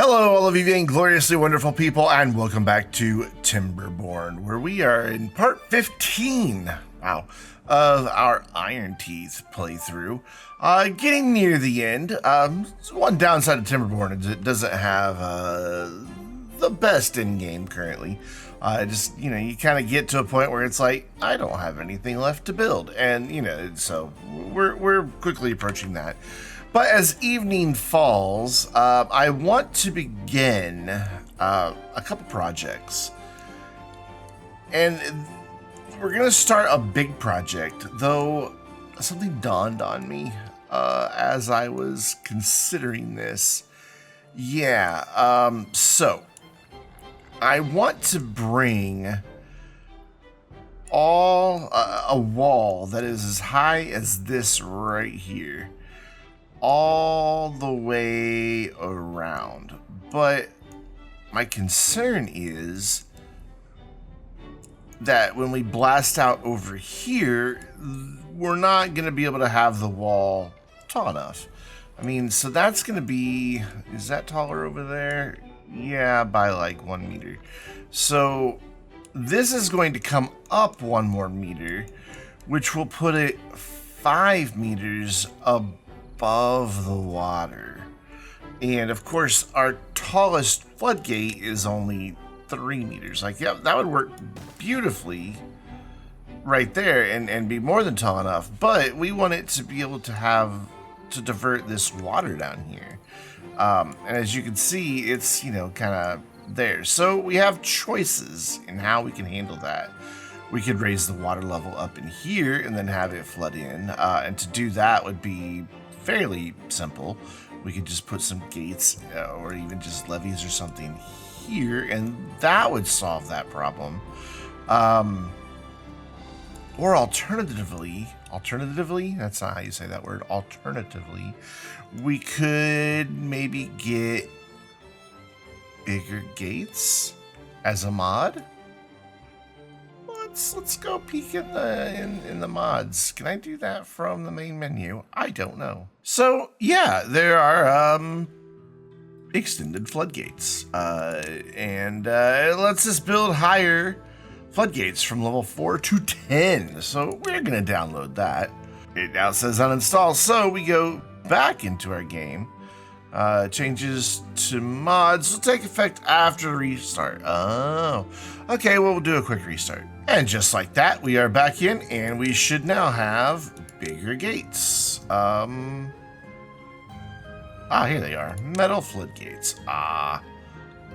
Hello, all of you vaingloriously wonderful people, and welcome back to Timberborn, where we are in part 15, of our Iron Teeth playthrough. Getting near the end. One downside of Timberborn is it doesn't have the best in-game currently. You kind of get to a point where it's like, I don't have anything left to build, and, so we're quickly approaching that. But as evening falls, I want to begin a couple projects. And we're going to start a big project, though something dawned on me as I was considering this. So I want to bring a wall that is as high as this right here, all the way around. But my concern is that when we blast out over here, we're not going to be able to have the wall tall enough. I mean, so that's going to be, is that taller over there? Yeah, by like 1 meter. So this is going to come up 1 more meter, which will put it 5 meters above the water. And of course, our tallest floodgate is only 3 meters. Like, yeah, that would work beautifully right there and be more than tall enough. But we want it to be able to divert this water down here. And as you can see, it's, kind of there. So we have choices in how we can handle that. We could raise the water level up in here and then have it flood in. And to do that would be fairly simple. We could just put some gates or even just levees or something here, and that would solve that problem. Or alternatively, that's not how you say that word. Alternatively, we could maybe get bigger gates as a mod. Let's go peek in the mods. Can I do that from the main menu? I don't know. So yeah, there are extended floodgates, and it lets us build higher floodgates from level 4 to 10. So we're gonna download that. It now says uninstall, so we go back into our game. Changes to mods will take effect after the restart. Oh, okay, well, we'll do a quick restart. And just like that, we are back in, and we should now have bigger gates. Here they are. Metal floodgates.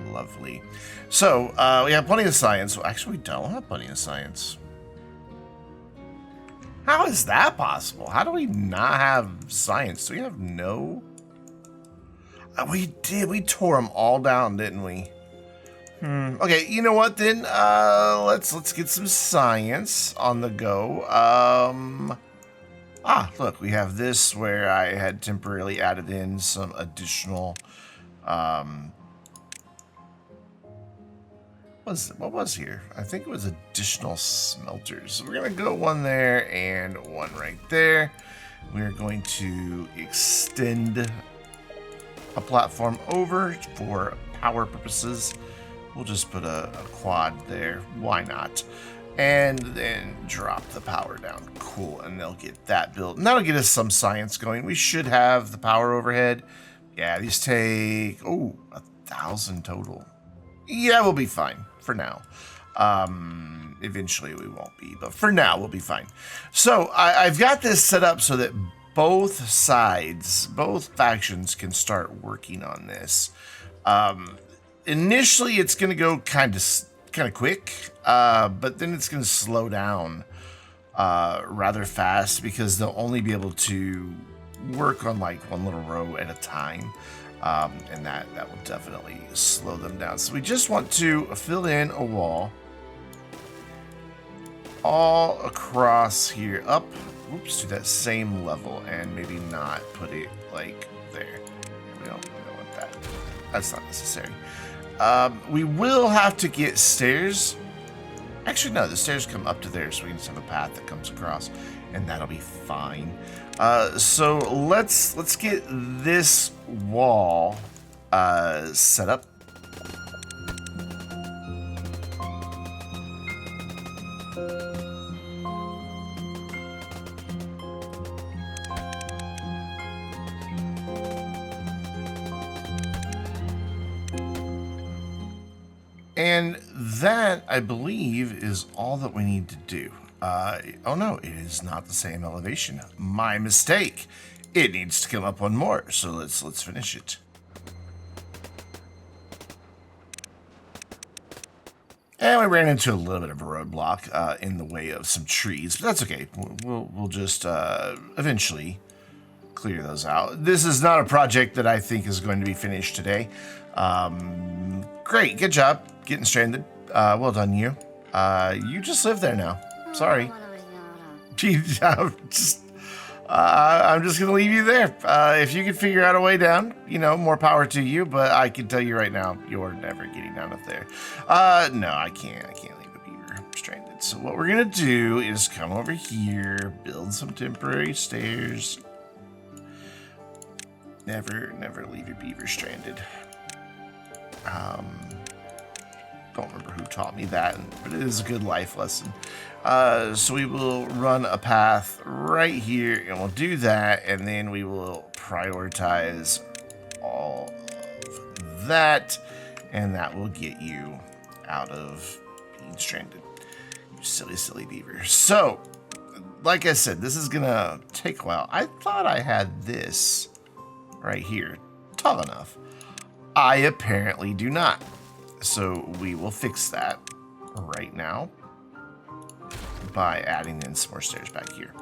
Lovely. So, we have plenty of science. Well, actually, we don't have plenty of science. How is that possible? How do we not have science? Do we have no? We did. We tore them all down, didn't we? Okay, you know what then? Let's get some science on the go. Look, we have this where I had temporarily added in some additional. What was here? I think it was additional smelters. So we're gonna go 1 there and 1 right there. We're going to extend a platform over for power purposes. We'll just put a quad there. Why not? And then drop the power down. Cool. And they'll get that built. And that'll get us some science going. We should have the power overhead. Yeah, these take 1,000 total. Yeah, we'll be fine for now. Eventually we won't be, but for now we'll be fine. So I've got this set up so that both sides, both factions can start working on this. Initially, it's going to go kind of quick, but then it's going to slow down rather fast because they'll only be able to work on like 1 little row at a time, and that will definitely slow them down. So we just want to fill in a wall all across here, up, to that same level, and maybe not put it like there. We don't want that. That's not necessary. We will have to get stairs. Actually, no, the stairs come up to there, so we can just have a path that comes across, and that'll be fine. So let's get this wall set up. And that, I believe, is all that we need to do. Oh no, it is not the same elevation. My mistake. It needs to come up one more, so let's finish it. And we ran into a little bit of a roadblock in the way of some trees, but that's okay. We'll just eventually clear those out. This is not a project that I think is going to be finished today. Great, good job getting stranded. Well done, you. You just live there now. Sorry. I'm just gonna leave you there. If you can figure out a way down, you know, more power to you. But I can tell you right now, you're never getting down up there. No, I can't. I can't leave a beaver stranded. So what we're gonna do is come over here, build some temporary stairs. Never leave your beaver stranded. Don't remember who taught me that, but it is a good life lesson. So we will run a path right here, and we'll do that, and then we will prioritize all of that, and that will get you out of being stranded. You silly beaver. So, like I said, this is gonna take a while. I thought I had this right here tall enough. I apparently do not. So we will fix that right now by adding in some more stairs back here.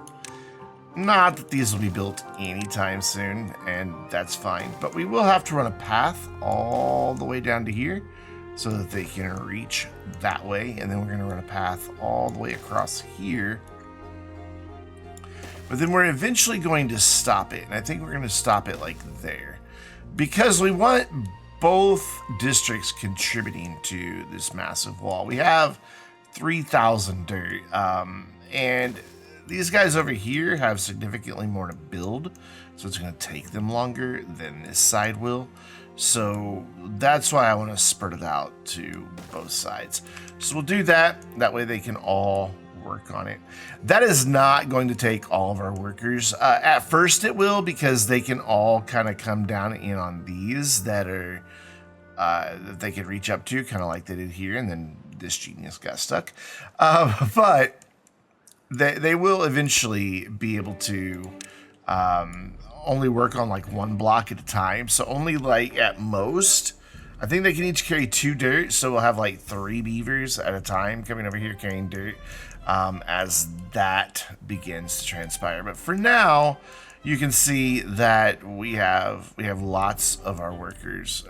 Not that these will be built anytime soon, and that's fine, but we will have to run a path all the way down to here so that they can reach that way, and then we're going to run a path all the way across here. But then we're eventually going to stop it, and I think we're going to stop it like there, because we want both districts contributing to this massive wall. We have 3,000 dirt, and these guys over here have significantly more to build, so it's going to take them longer than this side will. So that's why I want to spread it out to both sides. So we'll do that. That way they can all work on it. That is not going to take all of our workers. At first it will, because they can all kind of come down in on these that are that they can reach up to, kind of like they did here, and then this genius got stuck. But they will eventually be able to only work on like one block at a time. So only like at most, I think they can each carry 2 dirt. So we'll have like 3 beavers at a time coming over here carrying dirt as that begins to transpire. But for now, you can see that we have lots of our workers,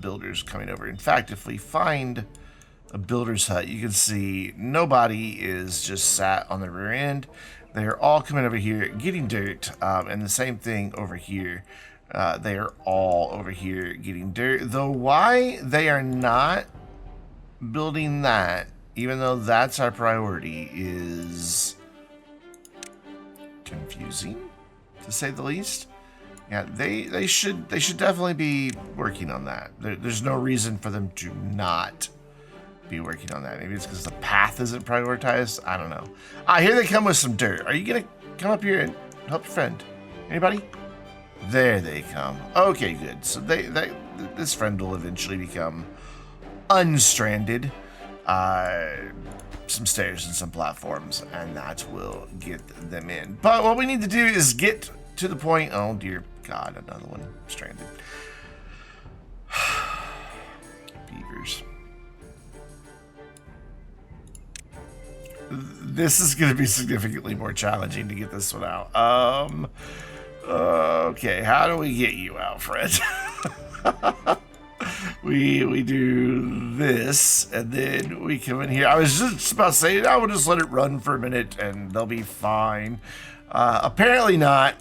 builders coming over. In fact, if we find a builder's hut, you can see nobody is just sat on the rear end. They're all coming over here getting dirt, and the same thing over here. They are all over here getting dirt. Though why they are not building that, even though that's our priority, is confusing, to say the least. Yeah, they should definitely be working on that. There's no reason for them to not be working on that. Maybe it's because the path isn't prioritized. I don't know. Here they come with some dirt. Are you gonna come up here and help your friend? Anybody? There they come. Okay, good. So this friend will eventually become unstranded. Some stairs and some platforms, and that will get them in. But what we need to do is get to the point. Oh dear God, another one stranded. Beavers. This is going to be significantly more challenging to get this one out. Okay, how do we get you out, Fred? we do this, and then we come in here. I was just about to say, I would just let it run for a minute, and they'll be fine. Apparently not.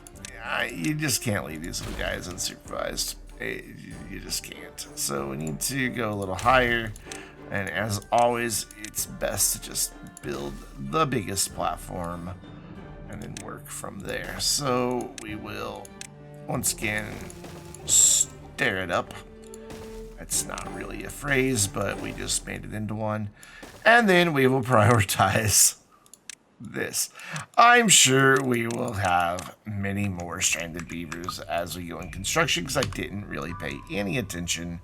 You just can't leave these little guys unsupervised. You just can't. So we need to go a little higher, and as always, it's best to just build the biggest platform and then work from there. So we will once again stair it up It's not really a phrase, but we just made it into one. And then we will prioritize this. I'm sure we will have many more stranded beavers as we go in construction, because I didn't really pay any attention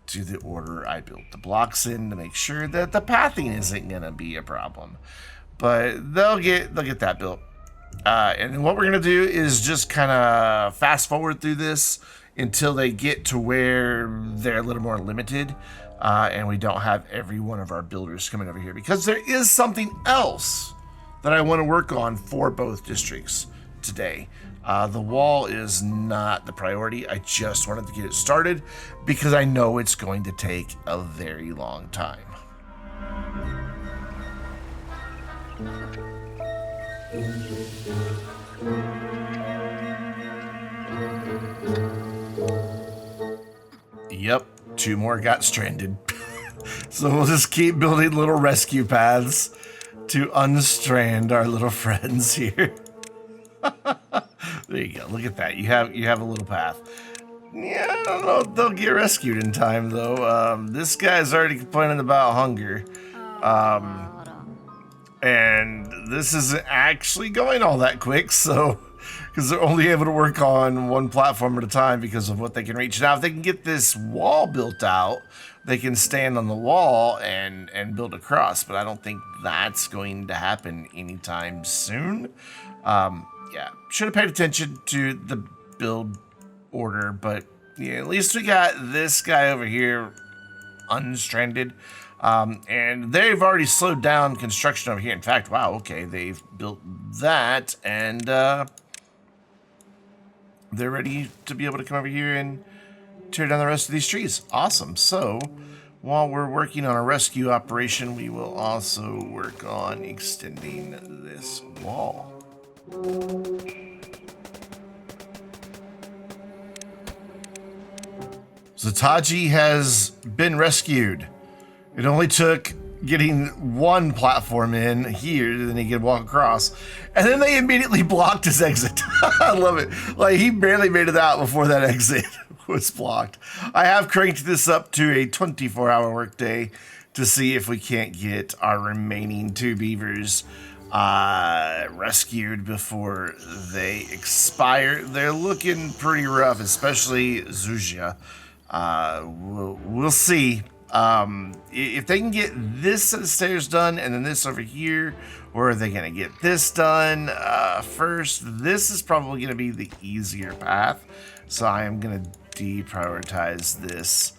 to the order I built the blocks in to make sure that the pathing isn't going to be a problem. But they'll get that built. And what we're going to do is just kind of fast forward through this until they get to where they're a little more limited, and we don't have every one of our builders coming over here, because there is something else that I want to work on for both districts today. The wall is not the priority. I just wanted to get it started because I know it's going to take a very long time. Yep, 2 more got stranded. So we'll just keep building little rescue paths to unstrand our little friends here. There you go. Look at that. You have a little path. Yeah, I don't know if they'll get rescued in time though. This guy's already complaining about hunger. And this isn't actually going all that quick, so because they're only able to work on one platform at a time because of what they can reach. Now, if they can get this wall built out, they can stand on the wall and build across, but I don't think that's going to happen anytime soon. Yeah, should have paid attention to the build order, but yeah, at least we got this guy over here unstranded. And they've already slowed down construction over here. In fact, wow, okay, they've built that, and they're ready to be able to come over here and tear down the rest of these trees. Awesome. So while we're working on a rescue operation, we will also work on extending this wall. Zataji has been rescued. It only took getting one platform in here, then he could walk across. And then they immediately blocked his exit. I love it. Like, he barely made it out before that exit was blocked. I have cranked this up to a 24-hour workday to see if we can't get our remaining 2 beavers rescued before they expire. They're looking pretty rough, especially Zuzia. We'll see. If they can get this set of stairs done and then this over here, or are they going to get this done first? This is probably going to be the easier path, so I am going to deprioritize this.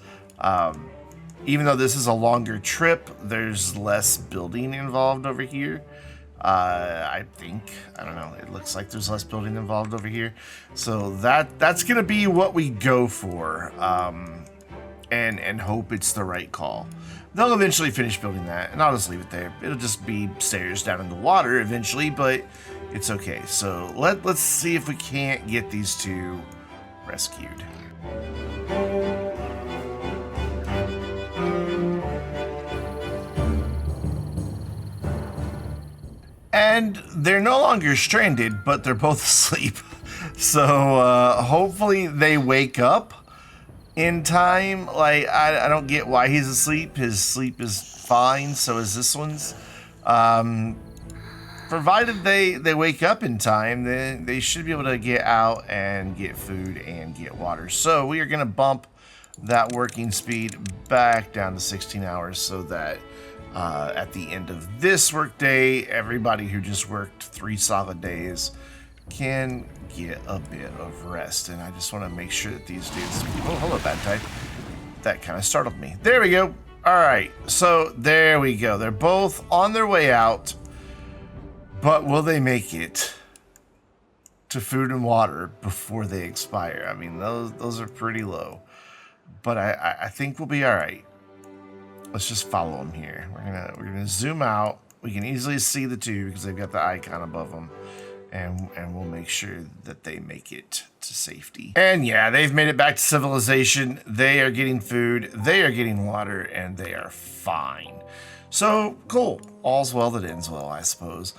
Even though this is a longer trip, there's less building involved over here. I think, I don't know, it looks like there's less building involved over here, so that's going to be what we go for. And hope it's the right call. They'll eventually finish building that, and I'll just leave it there. It'll just be stairs down in the water eventually, but it's okay. So let's see if we can't get these 2 rescued. And they're no longer stranded, but they're both asleep. So hopefully they wake up in time. Like, I don't get why he's asleep. His sleep is fine, so is this one's. Provided they wake up in time, then they should be able to get out and get food and get water. So we are going to bump that working speed back down to 16 hours so that at the end of this workday, everybody who just worked 3 solid days can get a bit of rest. And I just want to make sure that these dudes... Oh, hello, bad type. That kind of startled me. There we go. All right, so there we go. They're both on their way out, but will they make it to food and water before they expire? I mean, those are pretty low, but I think we'll be all right. Let's just follow them here. We're gonna zoom out. We can easily see the 2 because they've got the icon above them. And we'll make sure that they make it to safety. And yeah, they've made it back to civilization. They are getting food, they are getting water, and they are fine. So, cool. All's well that ends well, I suppose.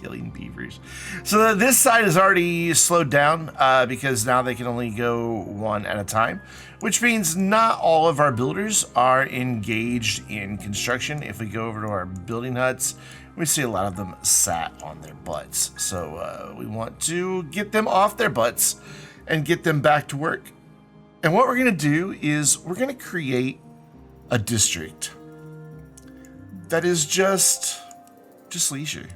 killing beavers. So this side is already slowed down because now they can only go one at a time, which means not all of our builders are engaged in construction. If we go over to our building huts, we see a lot of them sat on their butts. So we want to get them off their butts and get them back to work. And what we're going to do is we're going to create a district that is just leisure.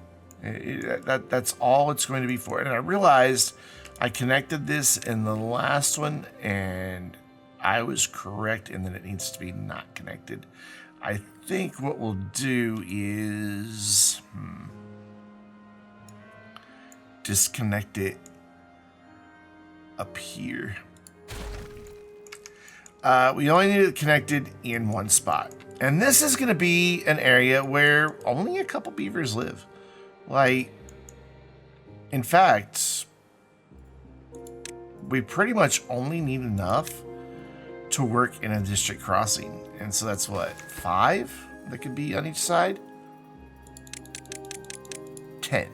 That's all it's going to be for. And I realized I connected this in the last one, and I was correct in that it needs to be not connected. I think what we'll do is disconnect it up here. We only need it connected in one spot. And this is going to be an area where only a couple beavers live. Like, in fact, we pretty much only need enough to work in a district crossing. And so that's what, 5 that could be on each side? 10.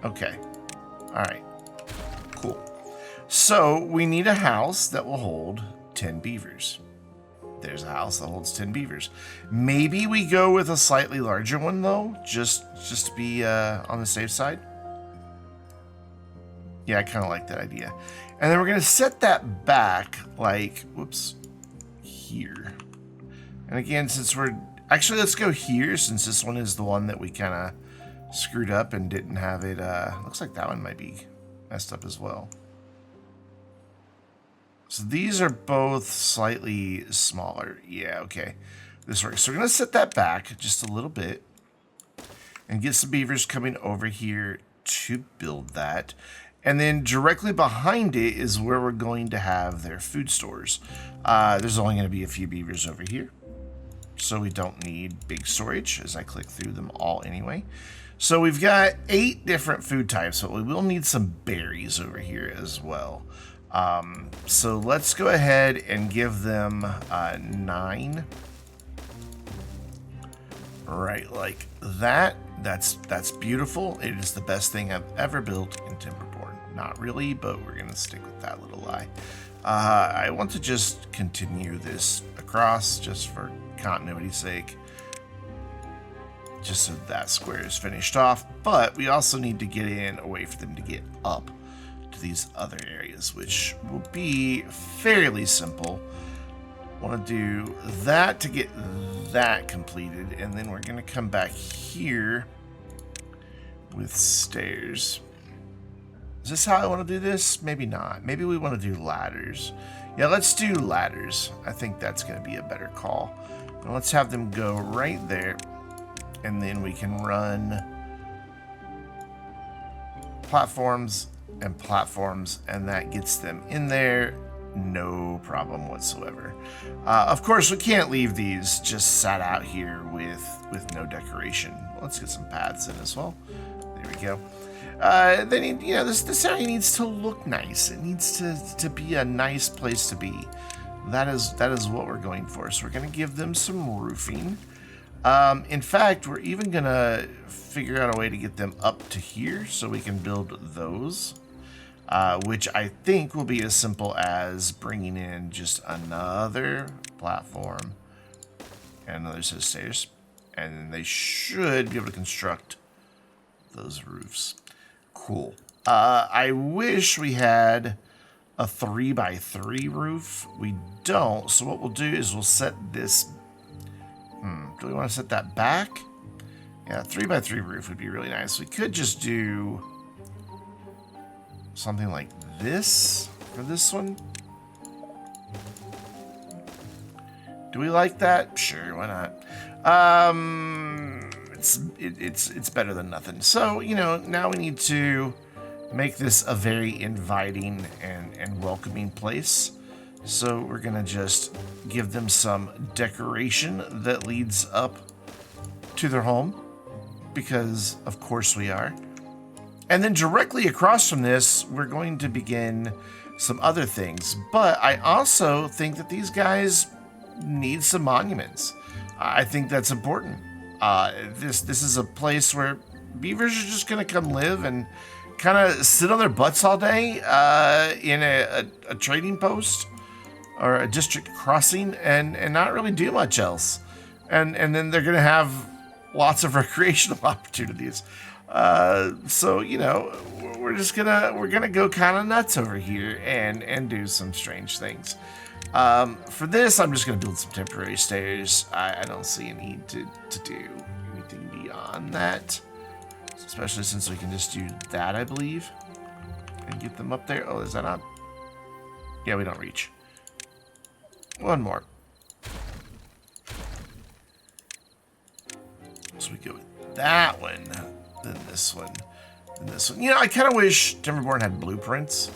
Okay. All right. Cool. So we need a house that will hold 10 beavers. There's a house that holds 10 beavers. Maybe we go with a slightly larger one though, just to be on the safe side. Yeah, I kind of like that idea. And then we're going to set that back like, whoops, here. And again, since we're actually, let's go here since this one is the one that we kind of screwed up and didn't have it. Looks like that one might be messed up as well. So these are both slightly smaller. Yeah, okay. This works. So we're going to set that back just a little bit and get some beavers coming over here to build that. And then directly behind it is where we're going to have their food stores. There's only going to be a few beavers over here, so we don't need big storage as I click through them all anyway. So we've got 8 different food types, but we will need some berries over here as well. So let's go ahead and give them 9. Right, like that. That's beautiful. It is the best thing I've ever built in Timberborn. Not really, but we're gonna stick with that little lie. I want to just continue this across just for continuity's sake. Just so that square is finished off, but we also need to get in a way for them to get up to these other areas, which will be fairly simple. Want to do that to get that completed, and then we're going to come back here with stairs. Is this how I want to do this? Maybe not. Maybe we want to do ladders. Yeah, let's do ladders. I think that's going to be a better call. And let's have them go right there, and then we can run platforms and platforms, and that gets them in there. No problem whatsoever. Of course, we can't leave these just sat out here with no decoration. Let's get some paths in as well. There we go. They need, you know, this area needs to look nice. It needs to be a nice place to be. That is what we're going for. So we're going to give them some roofing. In fact, we're even going to figure out a way to get them up to here so we can build those. Which I think will be as simple as bringing in just another platform and another set of stairs. And they should be able to construct those roofs. Cool. I wish we had a 3x3 roof. We don't. So what we'll do is we'll set this. Do we want to set that back? Yeah, 3x3 roof would be really nice. We could just do something like this for this one. Do we like that? Sure, why not? It's better than nothing. So, you know, now we need to make this a very inviting and welcoming place. So we're gonna just give them some decoration that leads up to their home, because of course we are. And then directly across from this, we're going to begin some other things. But I also think that these guys need some monuments. I think that's important. This is a place where beavers are just going to come live and kind of sit on their butts all day in a trading post or a district crossing and not really do much else. And then they're going to have lots of recreational opportunities. So, you know, we're gonna go kind of nuts over here and do some strange things. For this, I'm just gonna build some temporary stairs. I don't see a need to do anything beyond that, especially since we can just do that, I believe, and get them up there. Oh, is that not? Yeah, we don't reach. One more. So we go with that one, then this one, then this one. You know, I kind of wish Timberborn had blueprints.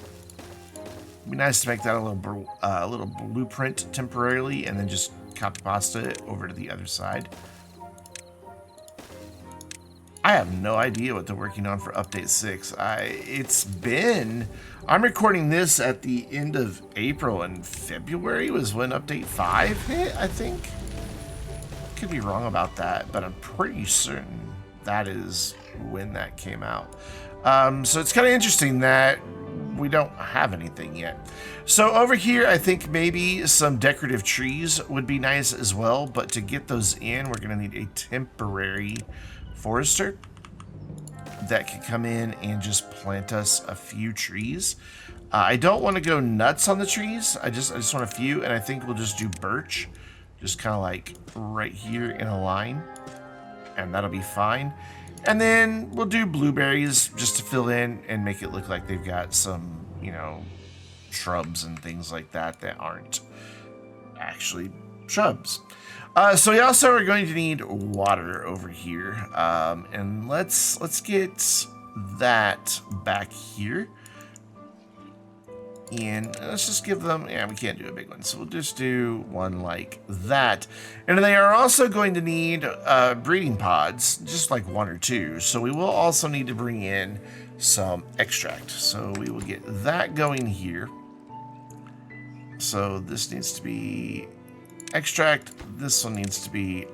It'd be nice to make that a little blueprint temporarily, and then just copy pasta it over to the other side. I have no idea what they're working on for update 6. I'm recording this at the end of April, and February was when update 5 hit, I think. Could be wrong about that, but I'm pretty certain that is when that came out. So it's kind of interesting that we don't have anything yet. So over here, I think maybe some decorative trees would be nice as well, but to get those in, we're going to need a temporary forester that can come in and just plant us a few trees. I don't want to go nuts on the trees. I just want a few, and I think we'll just do birch, just kind of like right here in a line, and that'll be fine. And then we'll do blueberries just to fill in and make it look like they've got some, you know, shrubs and things like that that aren't actually shrubs. So we also are going to need water over here, and let's get that back here. And let's just give them, yeah, we can't do a big one, so we'll just do one like that. And they are also going to need breeding pods, just like 1 or 2. So we will also need to bring in some extract. So we will get that going here. So this needs to be extract, this one needs to be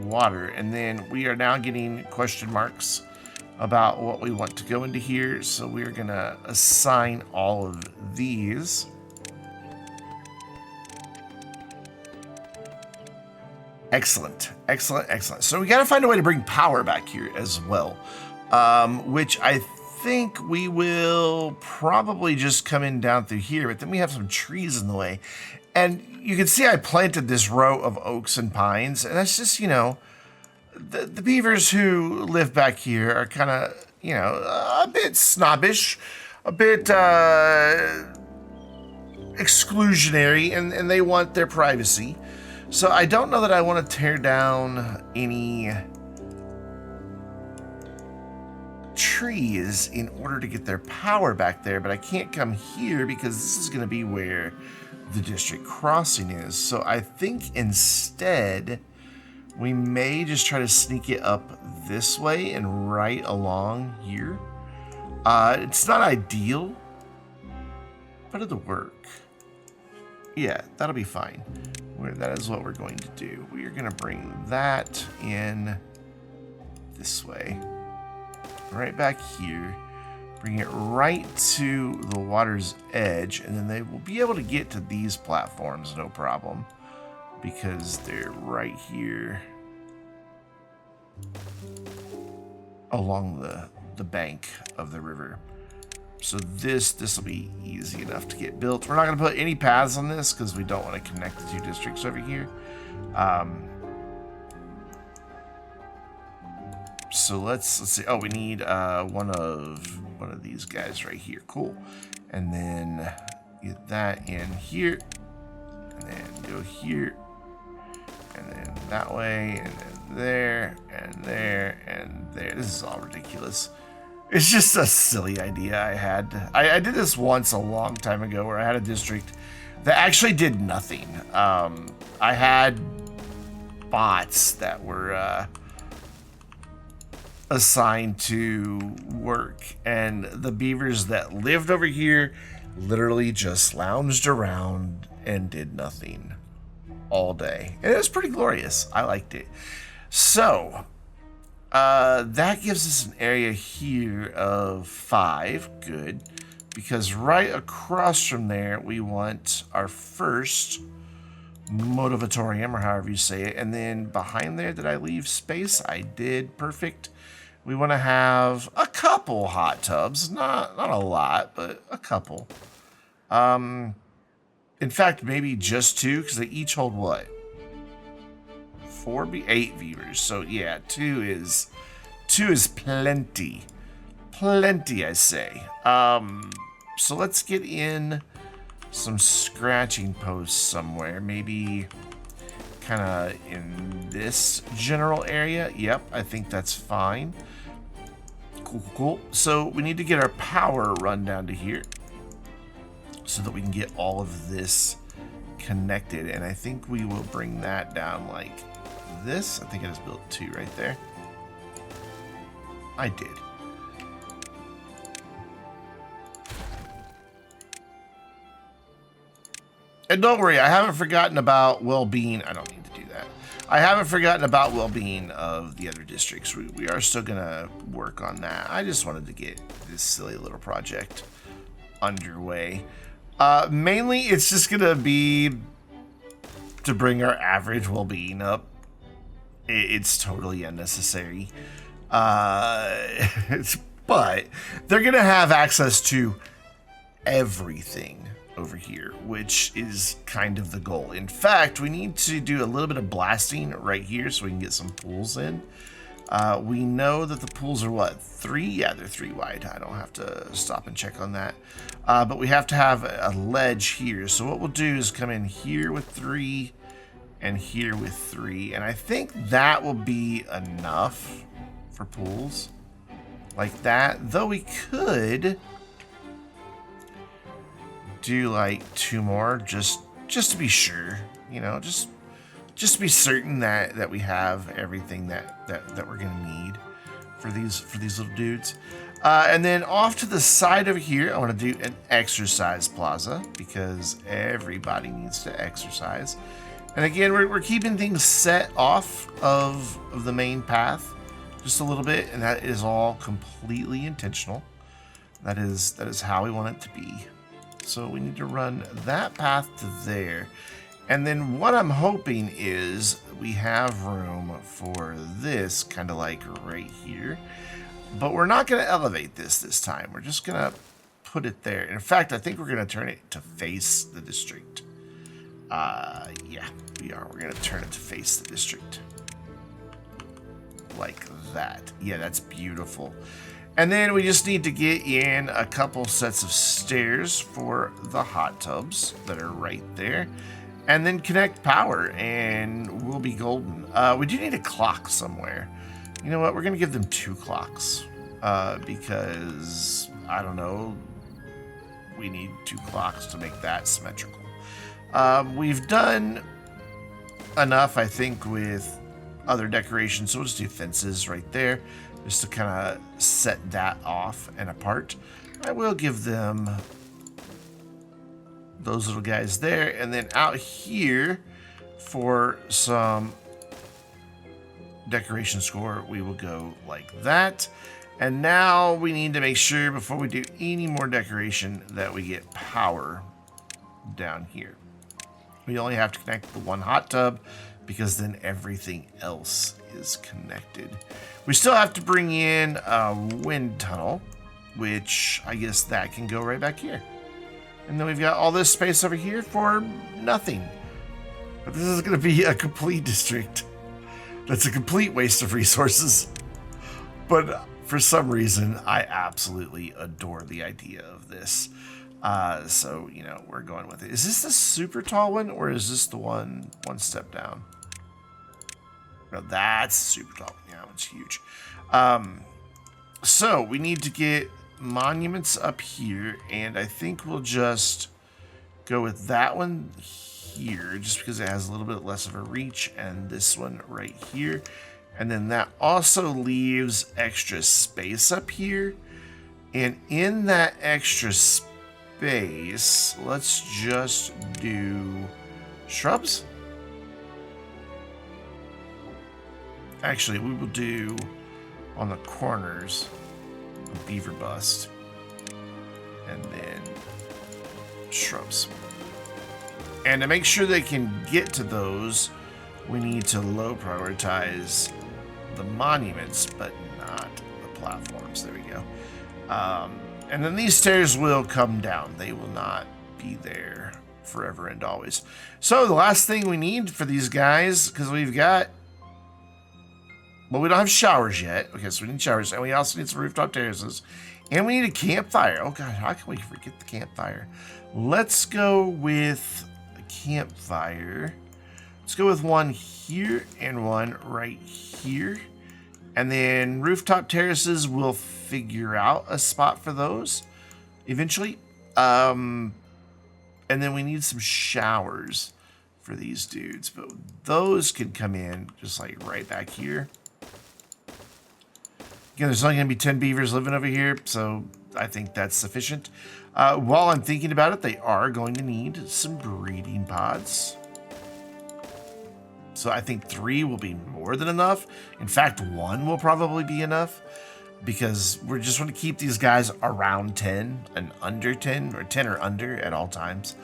water. And then we are now getting question marks about what we want to go into here, so we're gonna assign all of these. Excellent, excellent, excellent. So we gotta find a way to bring power back here as well, which I think we will probably just come in down through here, but then we have some trees in the way. And you can see I planted this row of oaks and pines, and that's just, you know, the beavers who live back here are kind of, you know, a bit snobbish, a bit exclusionary, and they want their privacy. So I don't know that I want to tear down any trees in order to get their power back there, but I can't come here because this is going to be where the district crossing is. So I think instead we may just try to sneak it up this way and right along here. It's not ideal, but it'll work. Yeah, that'll be fine. That is what we're going to do. We are going to bring that in this way, right back here. Bring it right to the water's edge, and then they will be able to get to these platforms, no problem, because they're right here along the bank of the river. So this will be easy enough to get built. We're not going to put any paths on this because we don't want to connect the 2 districts over here. So let's see. Oh, we need one of these guys right here. Cool. And then get that in here, and then go here, and then that way, and then there, and there, and there. This is all ridiculous. It's just a silly idea I had. I did this once a long time ago where I had a district that actually did nothing. I had bots that were assigned to work, and the beavers that lived over here literally just lounged around and did nothing all day. And it was pretty glorious. I liked it. So That gives us an area here of 5. Good. Because right across from there, we want our first motivatorium, or however you say it. And then behind there, did I leave space? I did. Perfect. We want to have a couple hot tubs. Not a lot, but a couple. In fact, maybe just 2, because they each hold what? 8 viewers. So yeah, 2 is plenty. Plenty, I say. So let's get in some scratching posts somewhere. Maybe kind of in this general area. Yep, I think that's fine. Cool. So we need to get our power run down to here so that we can get all of this connected. And I think we will bring that down like this. I think I just built 2 right there. I did. And don't worry, I haven't forgotten about well-being. I don't need to do that. I haven't forgotten about well-being of the other districts. We are still going to work on that. I just wanted to get this silly little project underway. Mainly, it's just going to be to bring our average well-being up. It's totally unnecessary. But they're going to have access to everything over here, which is kind of the goal. In fact, we need to do a little bit of blasting right here so we can get some pools in. We know that the pools are what, 3? Yeah, they're 3 wide. I don't have to stop and check on that. But we have to have a ledge here. So what we'll do is come in here with 3 and here with 3. And I think that will be enough for pools like that. Though we could do like 2 more just to be sure, you know, just to be certain that we have everything that we're gonna need for these little dudes. And then off to the side over here, I want to do an exercise plaza because everybody needs to exercise. And again, we're keeping things set off of the main path just a little bit, and that is all completely intentional. That is how we want it to be. So we need to run that path to there. And then what I'm hoping is we have room for this kind of like right here. But we're not going to elevate this time. We're just going to put it there. In fact, I think we're going to turn it to face the district. Yeah, we are. We're going to turn it to face the district. Like that. Yeah, that's beautiful. And then we just need to get in a couple sets of stairs for the hot tubs that are right there. And then connect power, and we'll be golden. We do need a clock somewhere. You know what? We're going to give them 2 clocks. Because, I don't know, we need 2 clocks to make that symmetrical. We've done enough, I think, with other decorations. So we'll just do fences right there, just to kind of set that off and apart. I will give them those little guys there, and then out here for some decoration score, we will go like that. And now we need to make sure before we do any more decoration that we get power down here. We only have to connect the 1 hot tub because then everything else is connected. We still have to bring in a wind tunnel, which I guess that can go right back here. And then we've got all this space over here for nothing. But this is going to be a complete district. That's a complete waste of resources. But for some reason, I absolutely adore the idea of this. So, you know, we're going with it. Is this the super tall one, or is this the one step down? No, that's super tall. Yeah, that one's huge. So we need to get monuments up here, and I think we'll just go with that one here, just because it has a little bit less of a reach, and this one right here. And then that also leaves extra space up here. And in that extra space, let's just do shrubs. Actually, we will do on the corners, a beaver bust, and then shrubs. And to make sure they can get to those, we need to low prioritize the monuments, but not the platforms. There we go. And then these stairs will come down. They will not be there forever and always. So the last thing we need for these guys, because we've got, well, we don't have showers yet. Okay, so we need showers, and we also need some rooftop terraces, and we need a campfire. Oh God, how can we forget the campfire? Let's go with a campfire. Let's go with one here and one right here. And then rooftop terraces, we'll figure out a spot for those eventually. And then we need some showers for these dudes. But those can come in just like right back here. Again, there's only going to be 10 beavers living over here, so I think that's sufficient. While I'm thinking about it, they are going to need some breeding pods. So I think 3 will be more than enough. In fact, 1 will probably be enough, because we're just want to keep these guys around 10 and under 10, or 10 or under at all times.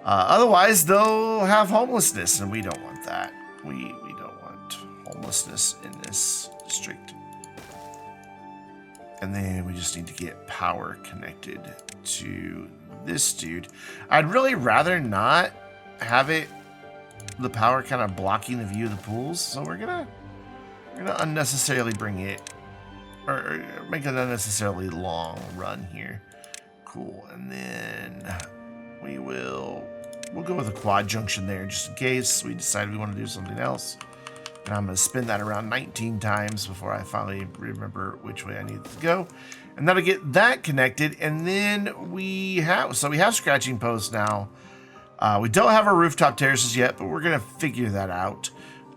Otherwise, they'll have homelessness, and we don't want that. We don't want homelessness in this district. And then we just need to get power connected to this dude. I'd really rather not have it, the power kind of blocking the view of the pools. So we're gonna unnecessarily bring it, or make an unnecessarily long run here. Cool. And then we'll go with a quad junction there just in case we decide we want to do something else. And I'm going to spin that around 19 times before I finally remember which way I need to go. And that'll get that connected. And then we have scratching posts now. We don't have our rooftop terraces yet, but we're going to figure that out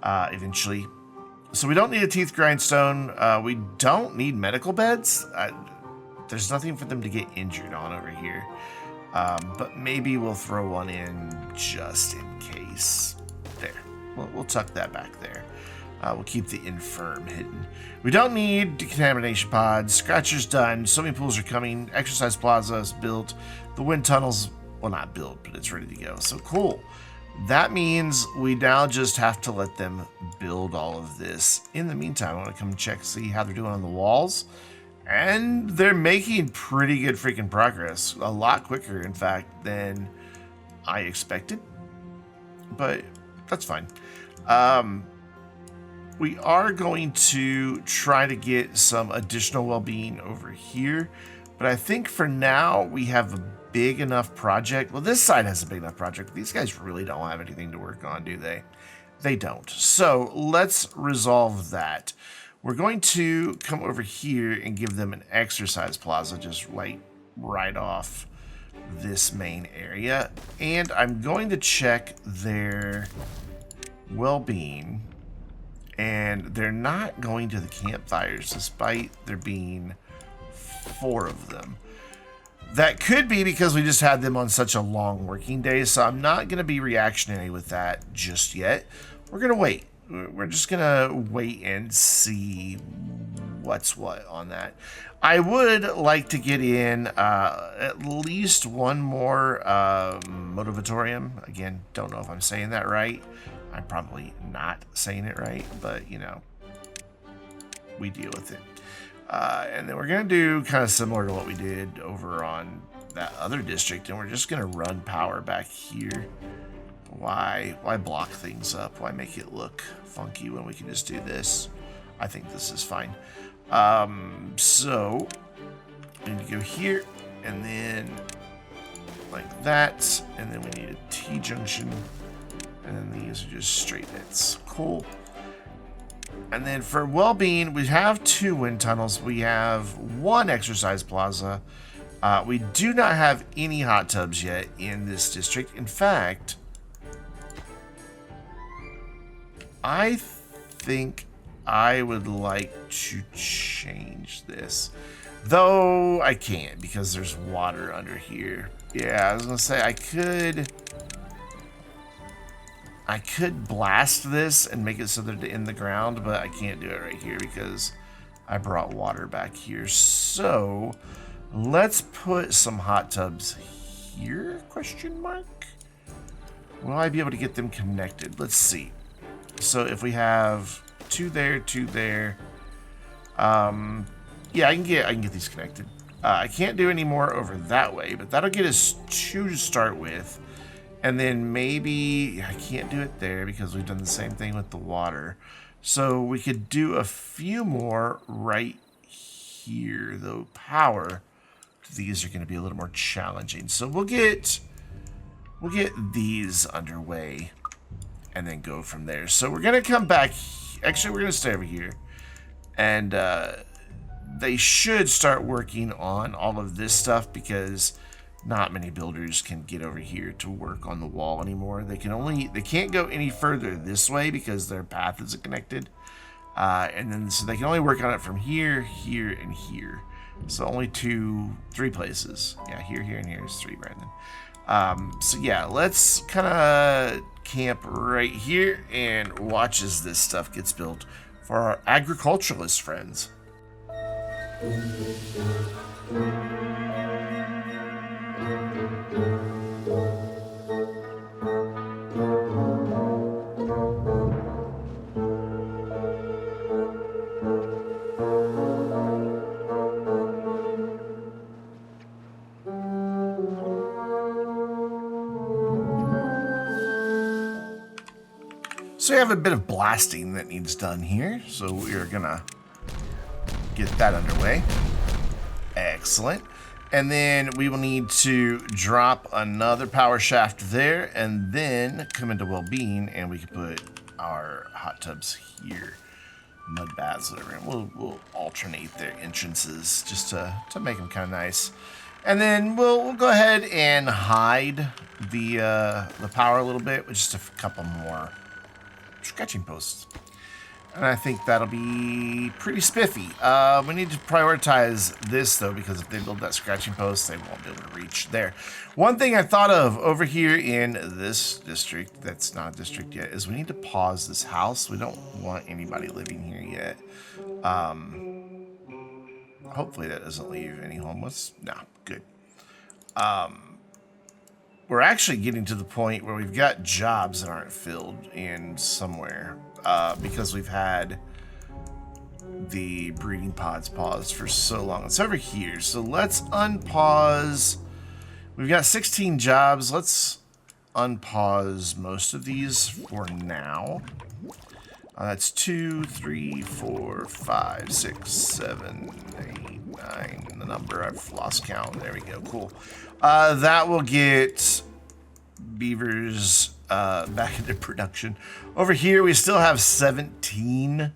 eventually. So we don't need a teeth grindstone. We don't need medical beds. There's nothing for them to get injured on over here. But maybe we'll throw one in just in case. There. We'll tuck that back there. We'll keep the infirm hidden. We don't need decontamination pods. Scratcher's done. Swimming pools are coming. Exercise plaza is built. The wind tunnels, well, not built, but it's ready to go. So cool. That means we now just have to let them build all of this. In the meantime, I want to come check, see how they're doing on the walls. And they're making pretty good freaking progress. A lot quicker, in fact, than I expected. But that's fine. We are going to try to get some additional well-being over here, but I think for now we have a big enough project. Well, this side has a big enough project. These guys really don't have anything to work on, do they? They don't. So let's resolve that. We're going to come over here and give them an exercise plaza just right off this main area. And I'm going to check their well-being, and they're not going to the campfires despite there being 4 of them. That could be because we just had them on such a long working day, so I'm not going to be reactionary with that just yet. We're going to wait. We're just going to wait and see what's what on that. I would like to get in at least one more motivatorium. Again, don't know if I'm saying that right. I'm probably not saying it right, but, you know, we deal with it. And then we're going to do kind of similar to what we did over on that other district, and we're just going to run power back here. Why block things up? Why make it look funky when we can just do this? I think this is fine. So we need to go here, and then like that, and then we need a T-junction. And then these are just straight hits. Cool. And then for well-being, we have 2 wind tunnels. We have 1 exercise plaza. We do not have any hot tubs yet in this district. In fact, I think I would like to change this. Though I can't because there's water under here. Yeah, I was going to say I could blast this and make it so they're in the ground, but I can't do it right here because I brought water back here. So let's put some hot tubs here, question mark? Will I be able to get them connected? Let's see. So if we have two there, yeah, I can get these connected. I can't do any more over that way, but that'll get us two to start with. And then maybe I can't do it there because we've done the same thing with the water. So we could do a few more right here, though power to these are going to be a little more challenging. So we'll get these underway and then go from there. So we're going to come back. Actually, we're going to stay over here. And they should start working on all of this stuff because not many builders can get over here to work on the wall anymore. They can't go any further this way because their path isn't connected. And then so they can only work on it from here, here, and here. So only three places. Yeah, here, and here is 3, Brandon. So yeah, let's kind of camp right here and watch as this stuff gets built for our agriculturalist friends. So we have a bit of blasting that needs done here. So we are gonna get that underway. Excellent. And then we will need to drop another power shaft there and then come into well-being and we can put our hot tubs here. Mud baths, whatever. And we'll alternate their entrances just to make them kind of nice. And then we'll go ahead and hide the power a little bit with just a couple more sketching posts. And I think that'll be pretty spiffy. We need to prioritize this, though, because if they build that scratching post, they won't be able to reach there. One thing I thought of over here in this district, that's not a district yet, is we need to pause this house. We don't want anybody living here yet. Hopefully that doesn't leave any homeless. No, good. We're actually getting to the point where we've got jobs that aren't filled in somewhere. Because we've had the breeding pods paused for so long. It's over here. So let's unpause. We've got 16 jobs. Let's unpause most of these for now. That's 2, 3, 4, 5, 6, 7, 8, 9. The number I've lost count. There we go. Cool. That will get Beavers back into production. Over here, we still have 17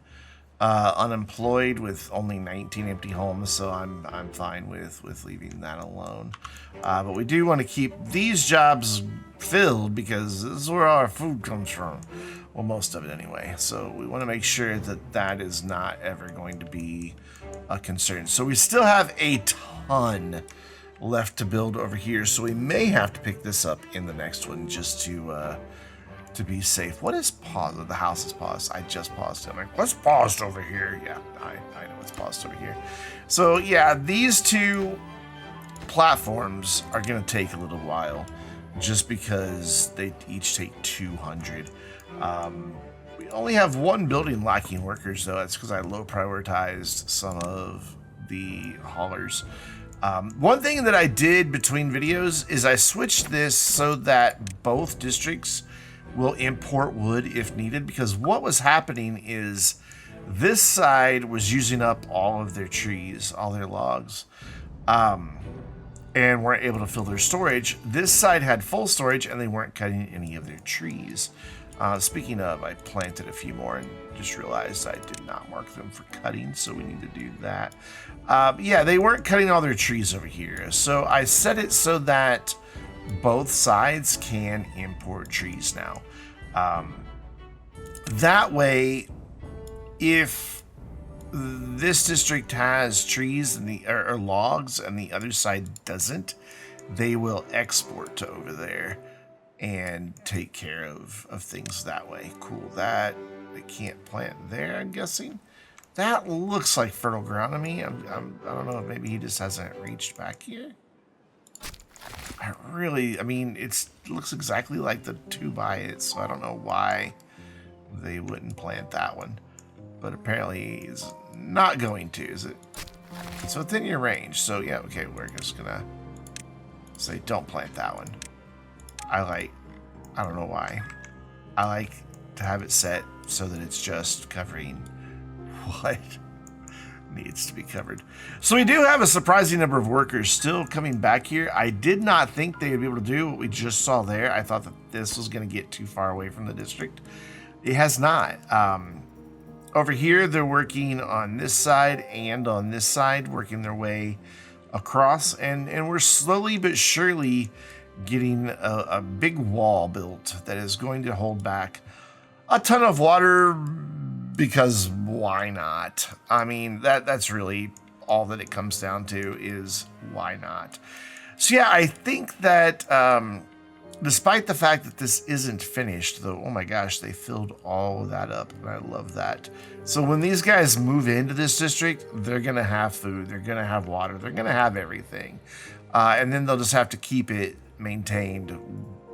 unemployed with only 19 empty homes, so I'm fine with leaving that alone. But we do want to keep these jobs filled because this is where our food comes from. Well, most of it anyway. So we want to make sure that that is not ever going to be a concern. So we still have a ton left to build over here, so we may have to pick this up in the next one just to be safe. What is paused? The house is paused. I just paused it. I'm like, what's paused over here? Yeah, I know what's paused over here. So yeah, these two platforms are going to take a little while just because they each take 200. We only have one building lacking workers, though. That's because I low prioritized some of the haulers. One thing that I did between videos is I switched this so that both districts will import wood if needed, because what was happening is this side was using up all of their trees, all their logs, and weren't able to fill their storage. This side had full storage and they weren't cutting any of their trees. Speaking of, I planted a few more and just realized I did not mark them for cutting, so we need to do that. Yeah, they weren't cutting all their trees over here, so I set it so that both sides can import trees now. That way, if this district has trees and or logs and the other side doesn't, they will export to over there and take care of things that way. Cool. That they can't plant there, I'm guessing. That looks like fertile ground to me. I don't know if maybe he just hasn't reached back here. I mean, it looks exactly like the 2 by it, so I don't know why they wouldn't plant that one. But apparently he's not going to, is it? It's within your range, so yeah, okay, we're just gonna say don't plant that one. I don't know why. I like to have it set so that it's just covering what needs to be covered. So we do have a surprising number of workers still coming back here. I did not think they would be able to do what we just saw there. I thought that this was going to get too far away from the district. It has not. Over here, they're working on this side and on this side, working their way across, and we're slowly but surely getting a big wall built that is going to hold back a ton of water, because why not? I mean, that's really all that it comes down to, is why not? So yeah, I think that despite the fact that this isn't finished, though, oh my gosh, they filled all of that up, and I love that. So when these guys move into this district, they're going to have food, they're going to have water, they're going to have everything. And then they'll just have to keep it maintained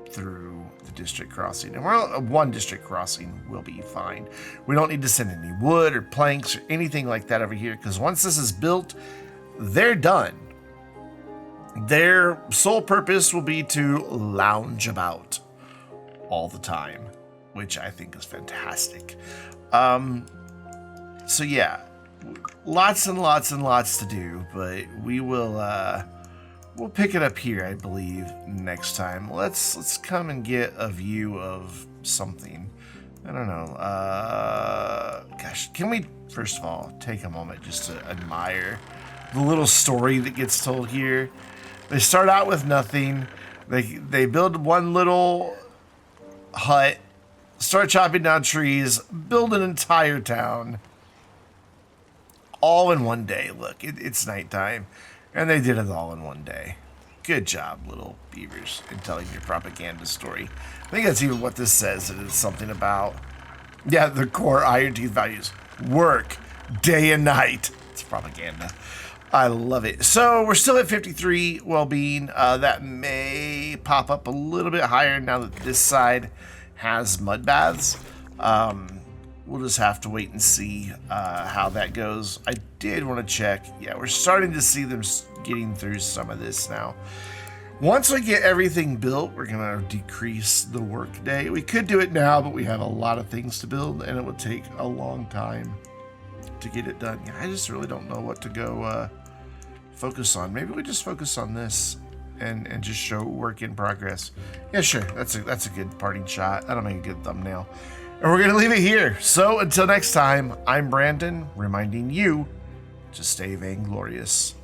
through the district crossing. And one district crossing will be fine. We don't need to send any wood or planks or anything like that over here, because once this is built, they're done. Their sole purpose will be to lounge about all the time, which I think is fantastic. So yeah, lots and lots and lots to do, but we will we'll pick it up here, I believe, next time. Let's come and get a view of something. I don't know. Gosh, can we first of all take a moment just to admire the little story that gets told here? They start out with nothing. They build one little hut, start chopping down trees, build an entire town, all in one day. Look, it's nighttime, and they did it all in one day. Good job, little beavers, in telling your propaganda story. I think that's even what this says. It is something about, yeah, the core Iron Teeth values. Work, day and night. It's propaganda. I love it. So we're still at 53 well-being. That may pop up a little bit higher now that this side has mud baths. We'll just have to wait and see how that goes. I did want to check. Yeah, we're starting to see them getting through some of this now. Once we get everything built, we're going to decrease the work day. We could do it now, but we have a lot of things to build, and it would take a long time to get it done. Yeah, I just really don't know what to go focus on. Maybe we just focus on this and just show work in progress. Yeah, sure. That's a good parting shot. That'll make a good thumbnail. And we're going to leave it here. So until next time, I'm Brandon, reminding you to stay vainglorious.